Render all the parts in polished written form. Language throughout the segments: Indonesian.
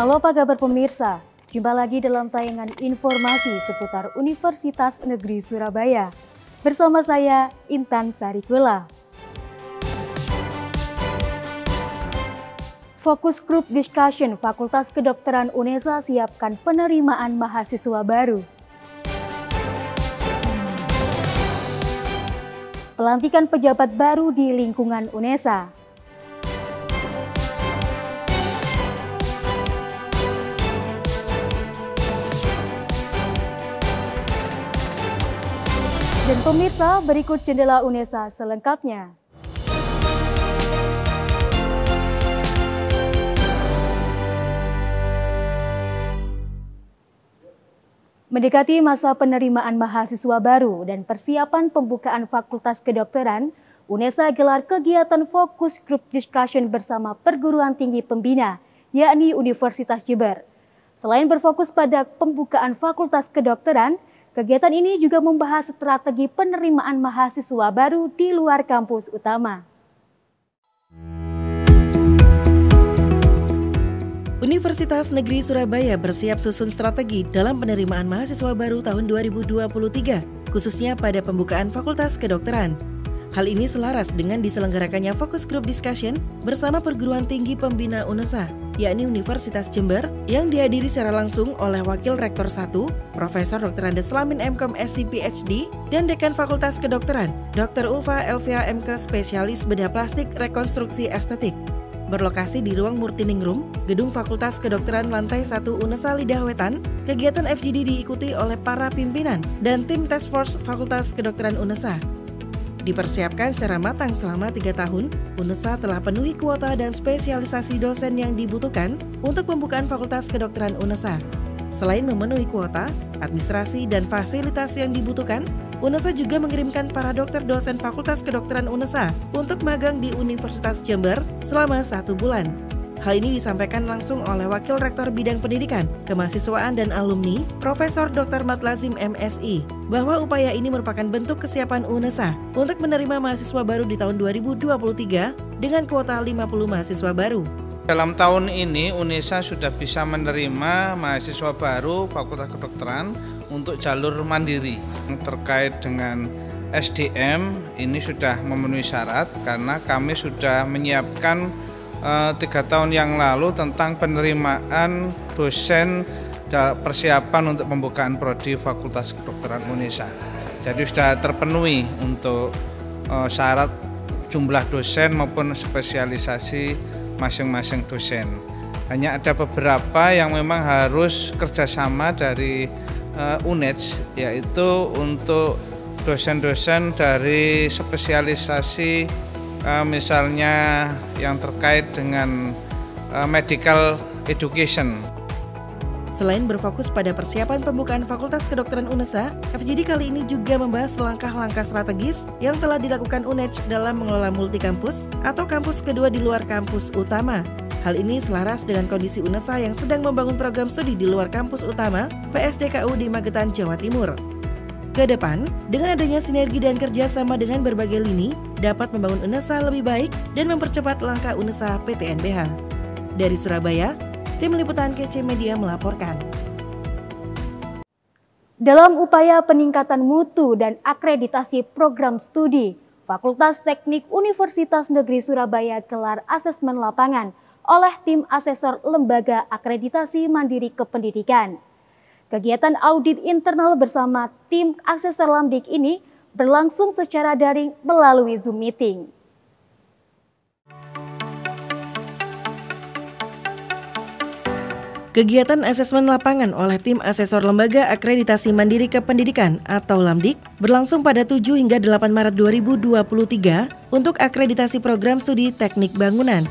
Halo apa kabar pemirsa, jumpa lagi dalam tayangan informasi seputar Universitas Negeri Surabaya. Bersama saya Intan Sarikula. Fokus Group Discussion Fakultas Kedokteran UNESA siapkan penerimaan mahasiswa baru. Pelantikan pejabat baru di lingkungan UNESA. Dan pemirsa, berikut jendela UNESA selengkapnya. Mendekati masa penerimaan mahasiswa baru dan persiapan pembukaan Fakultas Kedokteran, UNESA gelar kegiatan Fokus Group Discussion bersama perguruan tinggi pembina, yakni Universitas Jember. Selain berfokus pada pembukaan Fakultas Kedokteran, kegiatan ini juga membahas strategi penerimaan mahasiswa baru di luar kampus utama. Universitas Negeri Surabaya bersiap susun strategi dalam penerimaan mahasiswa baru tahun 2023, khususnya pada pembukaan Fakultas Kedokteran. Hal ini selaras dengan diselenggarakannya Fokus Group Discussion bersama perguruan tinggi pembina UNESA, yakni Universitas Jember, yang dihadiri secara langsung oleh Wakil Rektor 1, Profesor Dr. Andes Slamin M.Com SC PhD, dan Dekan Fakultas Kedokteran, Dr. Ulfa Elvia M.K. Spesialis Bedah Plastik Rekonstruksi Estetik. Berlokasi di ruang Murtiningrum, Gedung Fakultas Kedokteran Lantai 1 UNESA Lidah Wetan, kegiatan FGD diikuti oleh para pimpinan dan tim Task Force Fakultas Kedokteran UNESA. Dipersiapkan secara matang selama 3 tahun, UNESA telah penuhi kuota dan spesialisasi dosen yang dibutuhkan untuk pembukaan Fakultas Kedokteran UNESA. Selain memenuhi kuota, administrasi, dan fasilitas yang dibutuhkan, UNESA juga mengirimkan para dokter dosen Fakultas Kedokteran UNESA untuk magang di Universitas Jember selama 1 bulan. Hal ini disampaikan langsung oleh Wakil Rektor Bidang Pendidikan, Kemahasiswaan dan Alumni, Profesor Dr. Matlazim MSI, bahwa upaya ini merupakan bentuk kesiapan UNESA untuk menerima mahasiswa baru di tahun 2023 dengan kuota 50 mahasiswa baru. Dalam tahun ini UNESA sudah bisa menerima mahasiswa baru Fakultas Kedokteran untuk jalur mandiri. Terkait dengan SDM ini sudah memenuhi syarat karena kami sudah menyiapkan 3 tahun yang lalu tentang penerimaan dosen dan persiapan untuk pembukaan prodi Fakultas Kedokteran UNESA. Jadi sudah terpenuhi untuk syarat jumlah dosen maupun spesialisasi masing-masing dosen. Hanya ada beberapa yang memang harus kerjasama dari UNED, yaitu untuk dosen-dosen dari spesialisasi misalnya yang terkait dengan medical education. Selain berfokus pada persiapan pembukaan Fakultas Kedokteran UNESA, FGD kali ini juga membahas langkah-langkah strategis yang telah dilakukan UNED dalam mengelola multikampus atau kampus kedua di luar kampus utama. Hal ini selaras dengan kondisi UNESA yang sedang membangun program studi di luar kampus utama PSDKU di Magetan, Jawa Timur. Ke depan, dengan adanya sinergi dan kerjasama dengan berbagai lini, dapat membangun UNESA lebih baik dan mempercepat langkah UNESA PTNBH. Dari Surabaya, Tim Liputan KC Media melaporkan. Dalam upaya peningkatan mutu dan akreditasi program studi, Fakultas Teknik Universitas Negeri Surabaya gelar asesmen lapangan oleh tim asesor Lembaga Akreditasi Mandiri Kependidikan. Kegiatan audit internal bersama tim asesor Lamdik ini berlangsung secara daring melalui Zoom meeting. Kegiatan asesmen lapangan oleh tim asesor Lembaga Akreditasi Mandiri Kependidikan atau Lamdik berlangsung pada 7 hingga 8 Maret 2023 untuk akreditasi program studi teknik bangunan.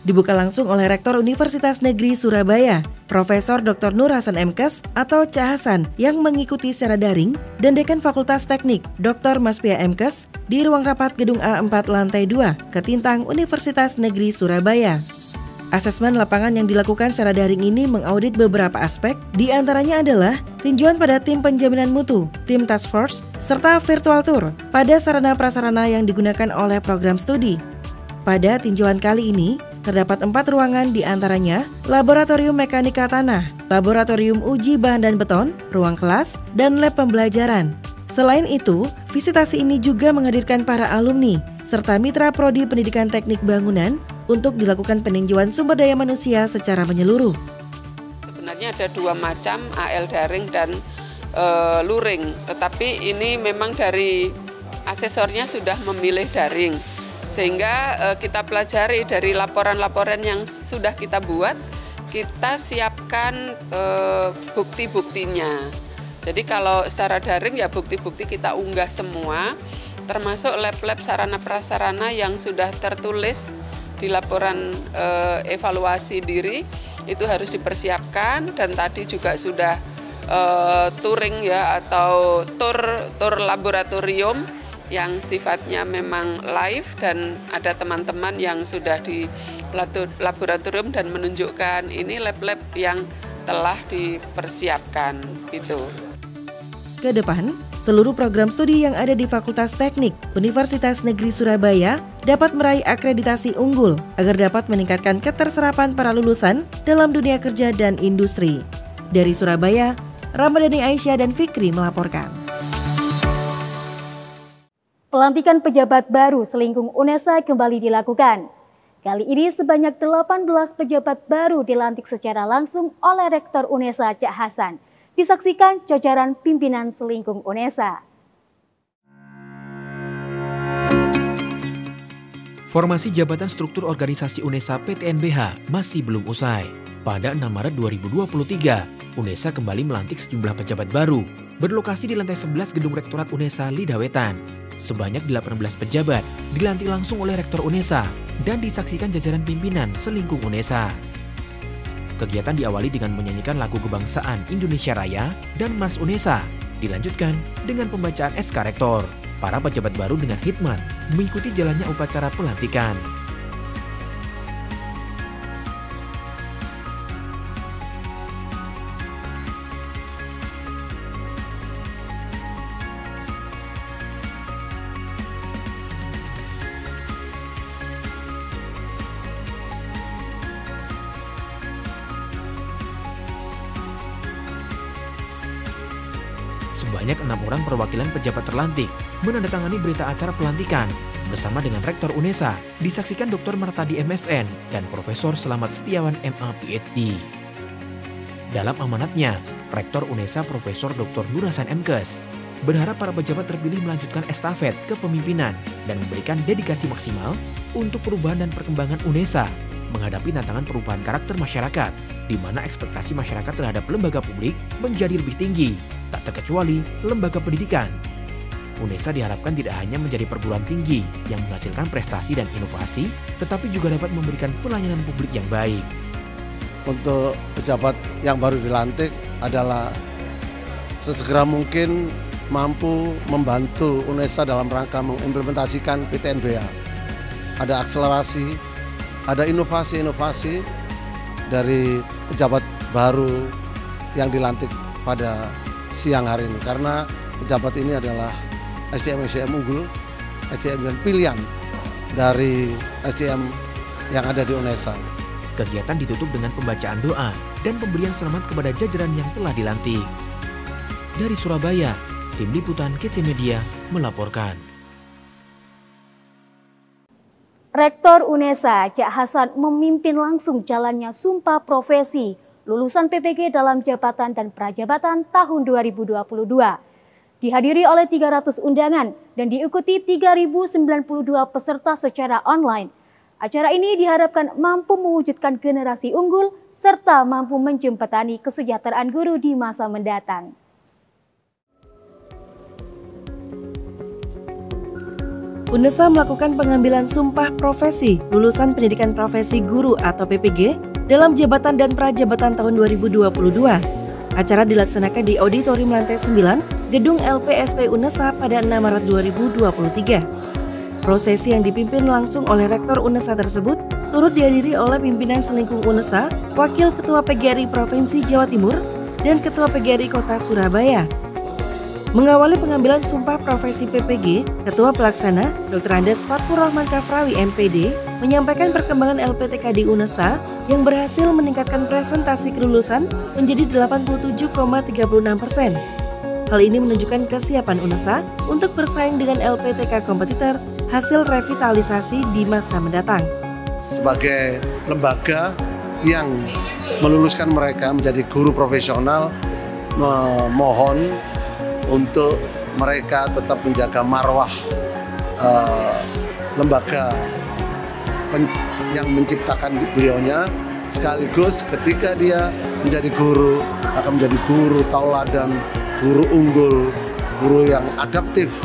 Dibuka langsung oleh Rektor Universitas Negeri Surabaya, Profesor Dr. Nur Hasan M.Kes atau Cah Hasan yang mengikuti secara daring, dan Dekan Fakultas Teknik Dr. Maspia M.Kes di ruang rapat Gedung A4 Lantai 2, Ketintang Universitas Negeri Surabaya. Asesmen lapangan yang dilakukan secara daring ini mengaudit beberapa aspek, di antaranya adalah tinjauan pada tim penjaminan mutu, tim task force, serta virtual tour pada sarana-prasarana yang digunakan oleh program studi. Pada tinjauan kali ini, terdapat 4 ruangan, di antaranya Laboratorium Mekanika Tanah, Laboratorium Uji Bahan dan Beton, ruang kelas, dan lab pembelajaran. Selain itu, visitasi ini juga menghadirkan para alumni, serta mitra prodi pendidikan teknik bangunan untuk dilakukan peninjauan sumber daya manusia secara menyeluruh. Sebenarnya ada 2 macam, AL daring dan luring, tetapi ini memang dari asesornya sudah memilih daring, sehingga kita pelajari dari laporan-laporan yang sudah kita buat, kita siapkan bukti-buktinya. Jadi kalau secara daring ya bukti-bukti kita unggah semua, termasuk lab-lab sarana prasarana yang sudah tertulis di laporan evaluasi diri, itu harus dipersiapkan, dan tadi juga sudah touring ya, atau tur laboratorium yang sifatnya memang live, dan ada teman-teman yang sudah di laboratorium dan menunjukkan ini lab-lab yang telah dipersiapkan gitu. Ke depan, seluruh program studi yang ada di Fakultas Teknik Universitas Negeri Surabaya dapat meraih akreditasi unggul agar dapat meningkatkan keterserapan para lulusan dalam dunia kerja dan industri. Dari Surabaya, Ramadhani Aisyah dan Fikri melaporkan. Pelantikan pejabat baru selingkung UNESA kembali dilakukan. Kali ini sebanyak 18 pejabat baru dilantik secara langsung oleh Rektor UNESA Cak Hasan. Disaksikan jajaran pimpinan selingkung UNESA. Formasi jabatan struktur organisasi UNESA PTNBH masih belum usai. Pada 6 Maret 2023, UNESA kembali melantik sejumlah pejabat baru, berlokasi di lantai 11 Gedung Rektorat UNESA Lidawetan. Sebanyak 18 pejabat dilantik langsung oleh Rektor UNESA dan disaksikan jajaran pimpinan selingkung UNESA. Kegiatan diawali dengan menyanyikan lagu kebangsaan Indonesia Raya dan Mars UNESA, dilanjutkan dengan pembacaan SK Rektor. Para pejabat baru dengan hikmat mengikuti jalannya upacara pelantikan. Sebanyak 6 orang perwakilan pejabat terlantik menandatangani berita acara pelantikan bersama dengan Rektor UNESA, disaksikan Dr. Martadi MSN dan Profesor Selamat Setiawan MA PhD. Dalam amanatnya, Rektor UNESA Profesor Dr. Nur Hasan MKes berharap para pejabat terpilih melanjutkan estafet kepemimpinan dan memberikan dedikasi maksimal untuk perubahan dan perkembangan UNESA menghadapi tantangan perubahan karakter masyarakat, di mana ekspektasi masyarakat terhadap lembaga publik menjadi lebih tinggi, tak terkecuali lembaga pendidikan. UNESA diharapkan tidak hanya menjadi perguruan tinggi yang menghasilkan prestasi dan inovasi, tetapi juga dapat memberikan pelayanan publik yang baik. Untuk pejabat yang baru dilantik adalah sesegera mungkin mampu membantu UNESA dalam rangka mengimplementasikan PTNBH. Ada akselerasi, ada inovasi-inovasi dari pejabat baru yang dilantik pada siang hari ini, karena pejabat ini adalah SDM unggul, SDM dan pilihan dari SDM yang ada di UNESA. Kegiatan ditutup dengan pembacaan doa dan pemberian selamat kepada jajaran yang telah dilantik. Dari Surabaya, Tim Liputan KC Media melaporkan. Rektor UNESA Cak Hasan memimpin langsung jalannya Sumpah Profesi lulusan PPG dalam jabatan dan prajabatan tahun 2022. Dihadiri oleh 300 undangan dan diikuti 3.092 peserta secara online. Acara ini diharapkan mampu mewujudkan generasi unggul serta mampu menjembatani kesejahteraan guru di masa mendatang. UNESA melakukan pengambilan sumpah profesi lulusan pendidikan profesi guru atau PPG dalam jabatan dan prajabatan tahun 2022. Acara dilaksanakan di Auditorium Lantai 9, Gedung LPSP UNESA pada 6 Maret 2023. Prosesi yang dipimpin langsung oleh Rektor UNESA tersebut turut dihadiri oleh pimpinan selingkung UNESA, Wakil Ketua PGRI Provinsi Jawa Timur, dan Ketua PGRI Kota Surabaya. Mengawali pengambilan sumpah profesi PPG, Ketua Pelaksana Dr. Andes Fatkur Rahman Kafrawi MPD menyampaikan perkembangan LPTK di UNESA yang berhasil meningkatkan presentasi kelulusan menjadi 87,36%. Hal ini menunjukkan kesiapan UNESA untuk bersaing dengan LPTK kompetitor hasil revitalisasi di masa mendatang. Sebagai lembaga yang meluluskan mereka menjadi guru profesional, memohon untuk mereka tetap menjaga marwah lembaga yang menciptakan beliaunya, sekaligus ketika dia menjadi guru akan menjadi guru tauladan, guru unggul, guru yang adaptif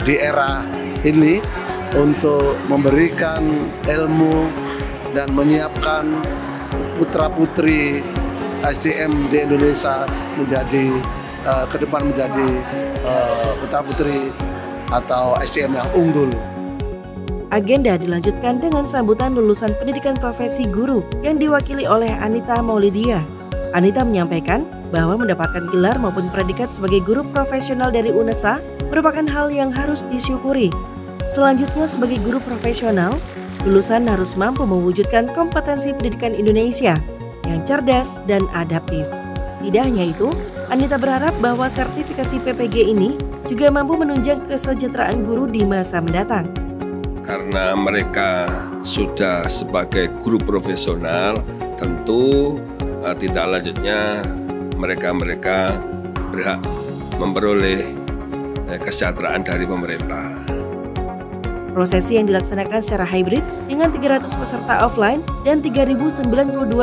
di era ini untuk memberikan ilmu dan menyiapkan putra-putri SDM di Indonesia menjadi ke depan menjadi putra-putri atau SDM yang unggul. Agenda dilanjutkan dengan sambutan lulusan pendidikan profesi guru yang diwakili oleh Anita Maulidia. Anita menyampaikan bahwa mendapatkan gelar maupun predikat sebagai guru profesional dari UNESA merupakan hal yang harus disyukuri. Selanjutnya, sebagai guru profesional, lulusan harus mampu mewujudkan kompetensi pendidikan Indonesia yang cerdas dan adaptif. Tidak hanya itu, Anita berharap bahwa sertifikasi PPG ini juga mampu menunjang kesejahteraan guru di masa mendatang. Karena mereka sudah sebagai guru profesional, tentu tindak lanjutnya mereka berhak memperoleh kesejahteraan dari pemerintah. Prosesi yang dilaksanakan secara hybrid dengan 300 peserta offline dan 3.092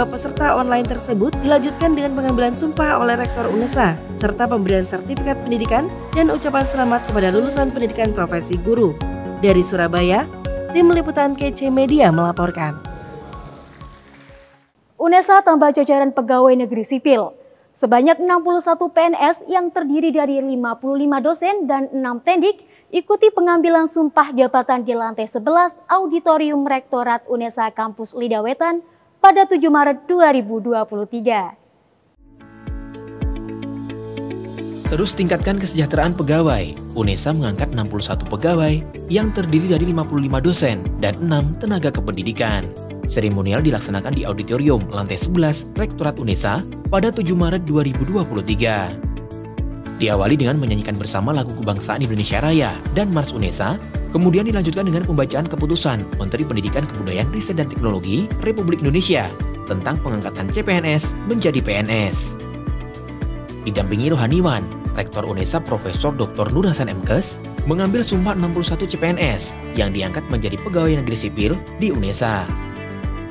peserta online tersebut dilanjutkan dengan pengambilan sumpah oleh Rektor UNESA serta pemberian sertifikat pendidikan dan ucapan selamat kepada lulusan pendidikan profesi guru. Dari Surabaya, tim liputan KC Media melaporkan. UNESA tambah jajaran pegawai negeri sipil. Sebanyak 61 PNS yang terdiri dari 55 dosen dan 6 tendik ikuti pengambilan sumpah jabatan di lantai 11 Auditorium Rektorat UNESA Kampus Lidawetan pada 7 Maret 2023. Terus tingkatkan kesejahteraan pegawai. UNESA mengangkat 61 pegawai yang terdiri dari 55 dosen dan 6 tenaga kependidikan. Seremonial dilaksanakan di Auditorium lantai 11 Rektorat UNESA pada 7 Maret 2023. Diawali dengan menyanyikan bersama lagu kebangsaan Indonesia Raya dan Mars UNESA, kemudian dilanjutkan dengan pembacaan keputusan Menteri Pendidikan Kebudayaan Riset dan Teknologi Republik Indonesia tentang pengangkatan CPNS menjadi PNS. Didampingi rohaniwan, Rektor UNESA Profesor Dr. Nur Hasan MKes mengambil sumpah 61 CPNS yang diangkat menjadi pegawai negeri sipil di UNESA.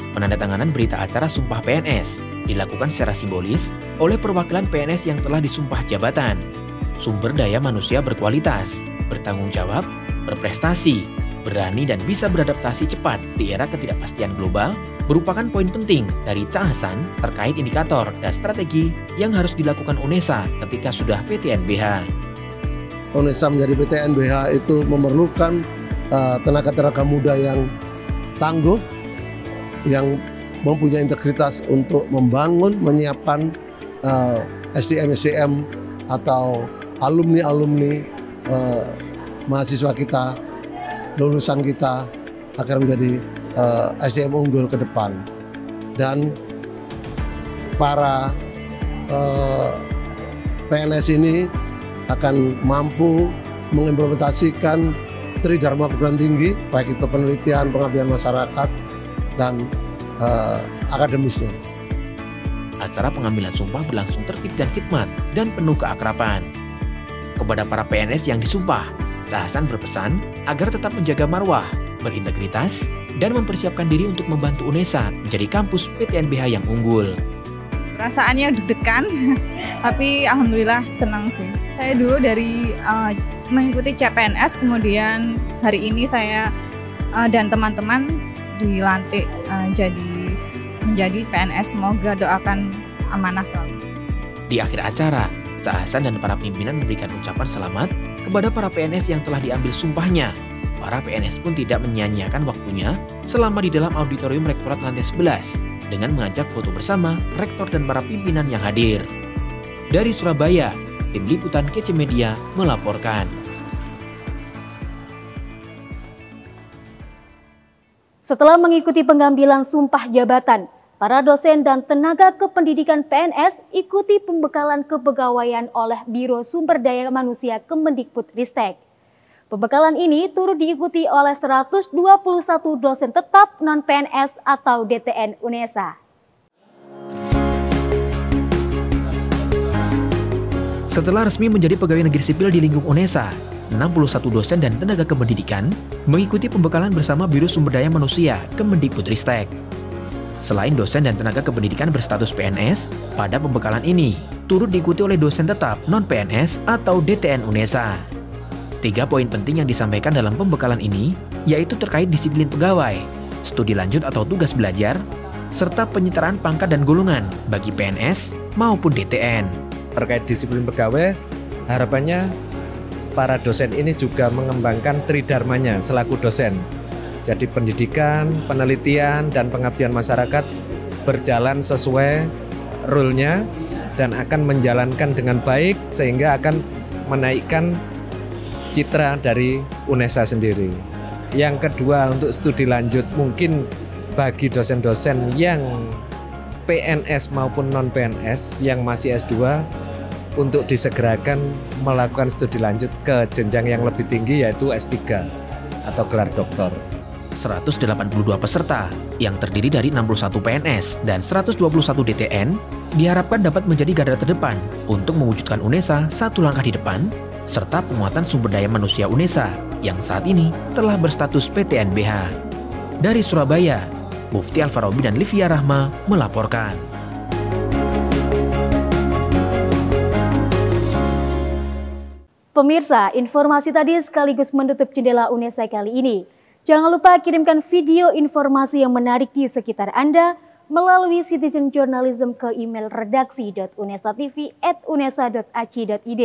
Penandatanganan berita acara Sumpah PNS dilakukan secara simbolis oleh perwakilan PNS yang telah disumpah jabatan. Sumber daya manusia berkualitas, bertanggung jawab, berprestasi, berani dan bisa beradaptasi cepat di era ketidakpastian global merupakan poin penting dari Cak Hasan terkait indikator dan strategi yang harus dilakukan UNESA ketika sudah PTNBH. UNESA menjadi PTNBH itu memerlukan tenaga-tenaga muda yang tangguh, yang mempunyai integritas untuk membangun, menyiapkan SDM atau alumni-alumni mahasiswa kita, lulusan kita agar menjadi SDM unggul ke depan. Dan para PNS ini akan mampu mengimplementasikan Tridharma perguruan tinggi, baik itu penelitian, pengabdian masyarakat, dan akademisnya. Acara pengambilan sumpah berlangsung tertib dan khidmat dan penuh keakraban. Kepada para PNS yang disumpah, Cak Hasan berpesan agar tetap menjaga marwah, berintegritas, dan mempersiapkan diri untuk membantu UNESA menjadi kampus PTNBH yang unggul. Perasaannya deg-degan, tapi alhamdulillah senang sih. Saya dulu dari mengikuti CPNS, kemudian hari ini saya dan teman-teman dilantik menjadi PNS. Semoga doakan amanah selalu. Di akhir acara, Cak Hasan dan para pimpinan memberikan ucapan selamat kepada para PNS yang telah diambil sumpahnya. Para PNS pun tidak menyia-nyiakan waktunya selama di dalam auditorium Rektorat lantai 11 dengan mengajak foto bersama rektor dan para pimpinan yang hadir. Dari Surabaya, tim liputan KC Media melaporkan. Setelah mengikuti pengambilan sumpah jabatan, para dosen dan tenaga kependidikan PNS ikuti pembekalan kepegawaian oleh Biro Sumber Daya Manusia Kemendikbudristek. Pembekalan ini turut diikuti oleh 121 dosen tetap non-PNS atau DTN UNESA. Setelah resmi menjadi pegawai negeri sipil di lingkup UNESA, 61 dosen dan tenaga kependidikan mengikuti pembekalan bersama Biro Sumber Daya Manusia Kemendikbudristek. Selain dosen dan tenaga kependidikan berstatus PNS, pada pembekalan ini turut diikuti oleh dosen tetap non-PNS atau DTN UNESA. 3 poin penting yang disampaikan dalam pembekalan ini yaitu terkait disiplin pegawai, studi lanjut atau tugas belajar, serta penyetaraan pangkat dan golongan bagi PNS maupun DTN. Terkait disiplin pegawai, harapannya para dosen ini juga mengembangkan tridharmanya selaku dosen. Jadi pendidikan, penelitian, dan pengabdian masyarakat berjalan sesuai rule-nya dan akan menjalankan dengan baik sehingga akan menaikkan citra dari UNESA sendiri. Yang kedua, untuk studi lanjut mungkin bagi dosen-dosen yang PNS maupun non-PNS yang masih S2 untuk disegerakan melakukan studi lanjut ke jenjang yang lebih tinggi yaitu S3 atau gelar doktor. 182 peserta yang terdiri dari 61 PNS dan 121 DTN diharapkan dapat menjadi garda terdepan untuk mewujudkan UNESA satu langkah di depan serta penguatan sumber daya manusia UNESA yang saat ini telah berstatus PTNBH. Dari Surabaya, Mufti Al-Farabi dan Livia Rahma melaporkan. Pemirsa, informasi tadi sekaligus menutup jendela UNESA kali ini. Jangan lupa kirimkan video informasi yang menarik di sekitar Anda melalui Citizen Journalism ke email redaksi.unesatv@unesa.ac.id.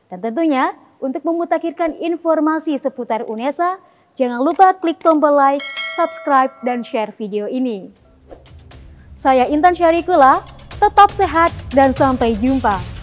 Dan tentunya, untuk memutakhirkan informasi seputar UNESA, jangan lupa klik tombol like, subscribe, dan share video ini. Saya Intan Syarikula, tetap sehat dan sampai jumpa.